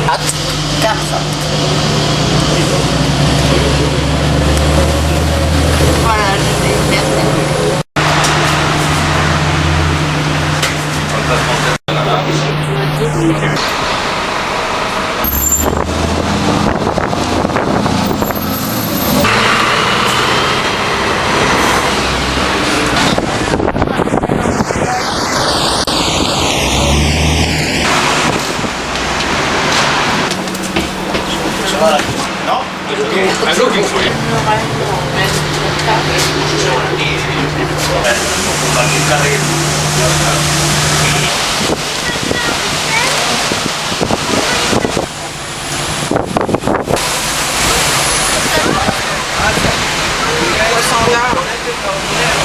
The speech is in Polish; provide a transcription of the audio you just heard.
Att kaffe. Bara lite. No? I'm looking for you. Poisson d'or.